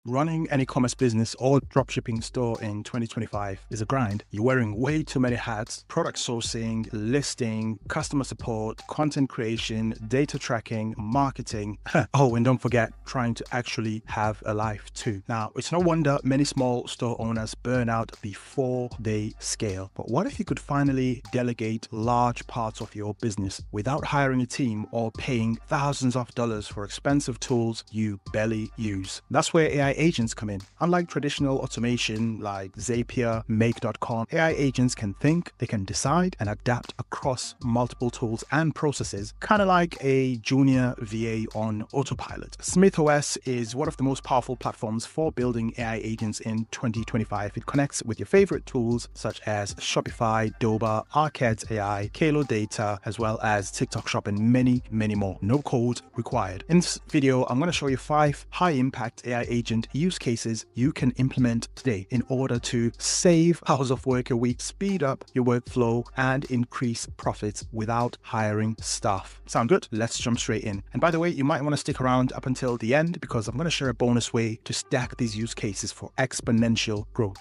Running an e-commerce business or dropshipping store in 2025 is a grind. You're wearing way too many hats: product sourcing, listing, customer support, content creation, data tracking, marketing. Oh, and don't forget trying to actually have a life too. Now, it's no wonder many small store owners burn out before they scale. But what if you could finally delegate large parts of your business without hiring a team or paying thousands of dollars for expensive tools you barely use? That's where AI agents come in. Unlike traditional automation like Zapier, Make.com, AI agents can think, they can decide and adapt across multiple tools and processes, kind of like a junior VA on autopilot. SmithOS is one of the most powerful platforms for building AI agents in 2025. It connects with your favorite tools such as Shopify, DOBA, Arcades AI, Kalodata, as well as TikTok Shop, and many, many more. No code required. In this video, I'm going to show you 5 high-impact AI agent use cases you can implement today in order to save hours of work a week, speed up your workflow, and increase profits without hiring staff. Sound good? Let's jump straight in. And by the way, you might want to stick around up until the end because I'm going to share a bonus way to stack these use cases for exponential growth.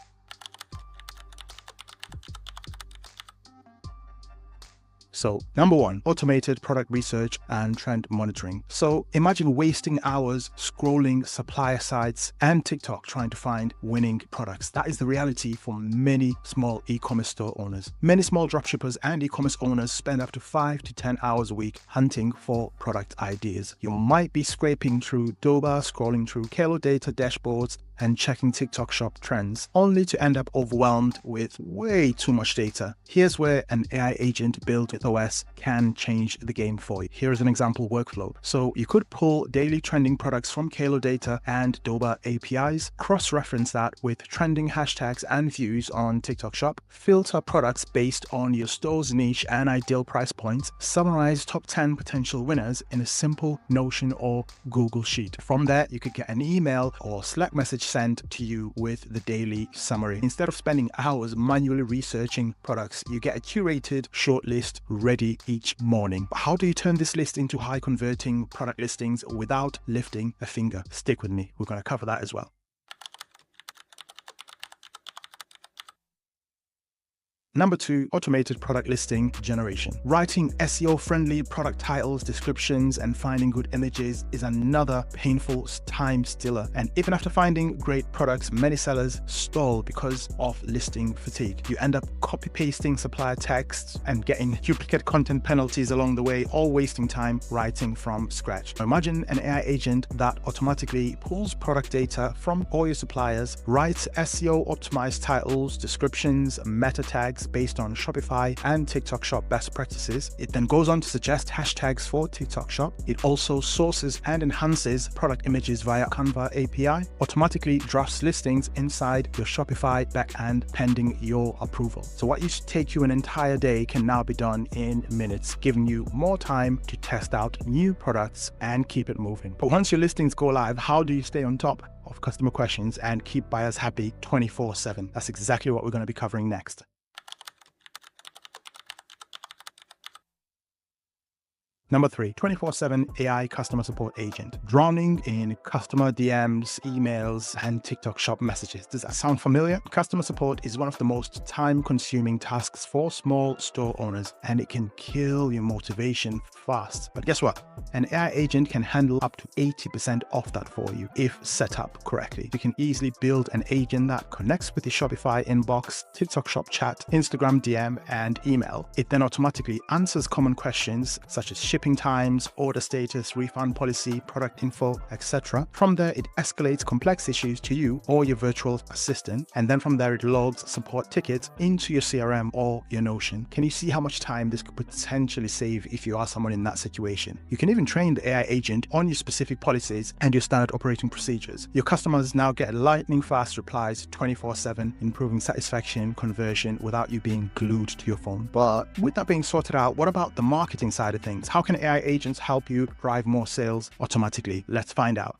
So, number 1, automated product research and trend monitoring. So imagine wasting hours scrolling supplier sites and TikTok trying to find winning products. That is the reality for many small e-commerce store owners. Many small dropshippers and e-commerce owners spend up to 5 to 10 hours a week hunting for product ideas. You might be scraping through DOBA, scrolling through Kalodata dashboards, and checking TikTok Shop trends, only to end up overwhelmed with way too much data. Here's where an AI agent built with OS can change the game for you. Here's an example workflow. So you could pull daily trending products from Kalodata and DOBA APIs, cross-reference that with trending hashtags and views on TikTok Shop, filter products based on your store's niche and ideal price points, summarize top 10 potential winners in a simple Notion or Google Sheet. From there, you could get an email or Slack message sent to you with the daily summary. Instead of spending hours manually researching products, you get a curated shortlist ready each morning. But how do you turn this list into high converting product listings without lifting a finger? Stick with me. We're going to cover that as well. Number 2, automated product listing generation. Writing SEO-friendly product titles, descriptions, and finding good images is another painful time stealer. And even after finding great products, many sellers stall because of listing fatigue. You end up copy-pasting supplier texts and getting duplicate content penalties along the way, all wasting time writing from scratch. Now imagine an AI agent that automatically pulls product data from all your suppliers, writes SEO-optimized titles, descriptions, meta tags based on Shopify and TikTok Shop best practices. It then goes on to suggest hashtags for TikTok Shop. It also sources and enhances product images via Canva API, automatically drafts listings inside your Shopify backend pending your approval. So what used to take you an entire day can now be done in minutes, giving you more time to test out new products and keep it moving. But once your listings go live, how do you stay on top of customer questions and keep buyers happy 24/7? That's exactly what we're going to be covering next. Number 3, 24/7 AI customer support agent. Drowning in customer DMs, emails, and TikTok Shop messages. Does that sound familiar? Customer support is one of the most time-consuming tasks for small store owners, and it can kill your motivation fast. But guess what? An AI agent can handle up to 80% of that for you if set up correctly. You can easily build an agent that connects with your Shopify inbox, TikTok Shop chat, Instagram DM, and email. It then automatically answers common questions such as shipping times, order status, refund policy, product info, etc. From there, it escalates complex issues to you or your virtual assistant, and then from there, it logs support tickets into your CRM or your Notion. Can you see how much time this could potentially save if you are someone in that situation? You can even train the AI agent on your specific policies and your standard operating procedures. Your customers now get lightning fast replies 24/7, improving satisfaction, conversion without you being glued to your phone. But with that being sorted out, what about the marketing side of things? How can AI agents help you drive more sales automatically? Let's find out.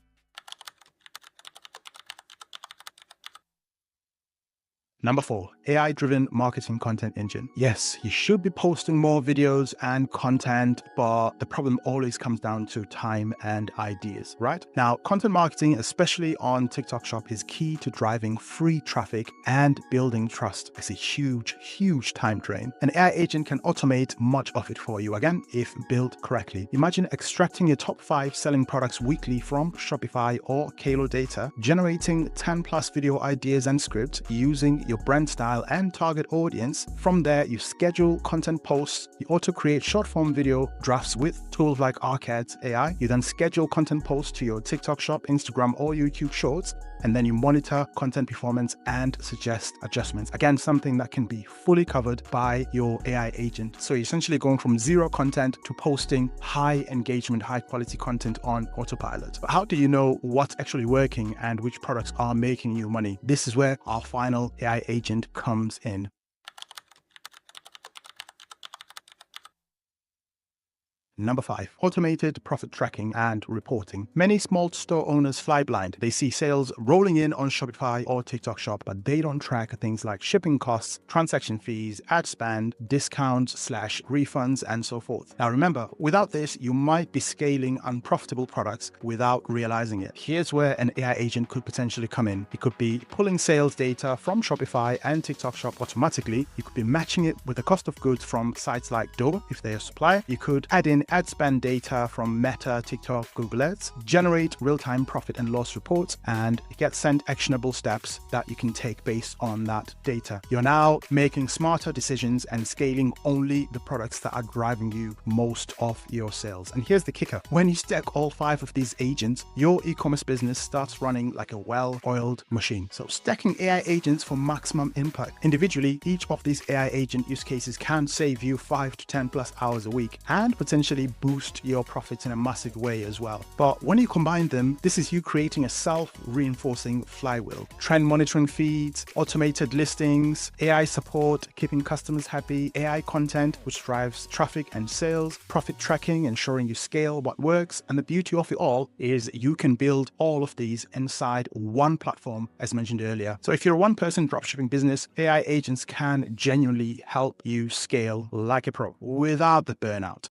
Number 4, AI-driven marketing content engine. Yes, you should be posting more videos and content, but the problem always comes down to time and ideas, right? Now, content marketing, especially on TikTok Shop, is key to driving free traffic and building trust. It's a huge, huge time drain. An AI agent can automate much of it for you, again, if built correctly. Imagine extracting your top 5 selling products weekly from Shopify or Kalodata, generating 10 plus video ideas and scripts using your brand style and target audience. From there, you schedule content posts, you auto-create short-form video drafts with tools like AutoDS AI. You then schedule content posts to your TikTok Shop, Instagram, or YouTube Shorts, and then you monitor content performance and suggest adjustments. Again, something that can be fully covered by your AI agent. So you're essentially going from zero content to posting high engagement, high quality content on autopilot. But how do you know what's actually working and which products are making you money? This is where our final AI agent comes in. Number 5, automated profit tracking and reporting. Many small store owners fly blind. They see sales rolling in on Shopify or TikTok Shop, but they don't track things like shipping costs, transaction fees, ad spend, discounts/refunds, and so forth. Now remember, without this, you might be scaling unprofitable products without realizing it. Here's where an AI agent could potentially come in. It could be pulling sales data from Shopify and TikTok Shop automatically. You could be matching it with the cost of goods from sites like DOBA, if they're a supplier. You could add in ad spend data from Meta, TikTok, Google Ads, generate real-time profit and loss reports, and get sent actionable steps that you can take based on that data. You're now making smarter decisions and scaling only the products that are driving you most of your sales. And here's the kicker. When you stack all 5 of these agents, your e-commerce business starts running like a well-oiled machine. So stacking AI agents for maximum impact. Individually, each of these AI agent use cases can save you 5 to 10 plus hours a week and potentially boost your profits in a massive way as well. But when you combine them, this is you creating a self-reinforcing flywheel. Trend monitoring feeds, automated listings, AI support, keeping customers happy, AI content, which drives traffic and sales, profit tracking, ensuring you scale what works. And the beauty of it all is you can build all of these inside one platform, as mentioned earlier. So if you're a one-person dropshipping business, AI agents can genuinely help you scale like a pro without the burnout.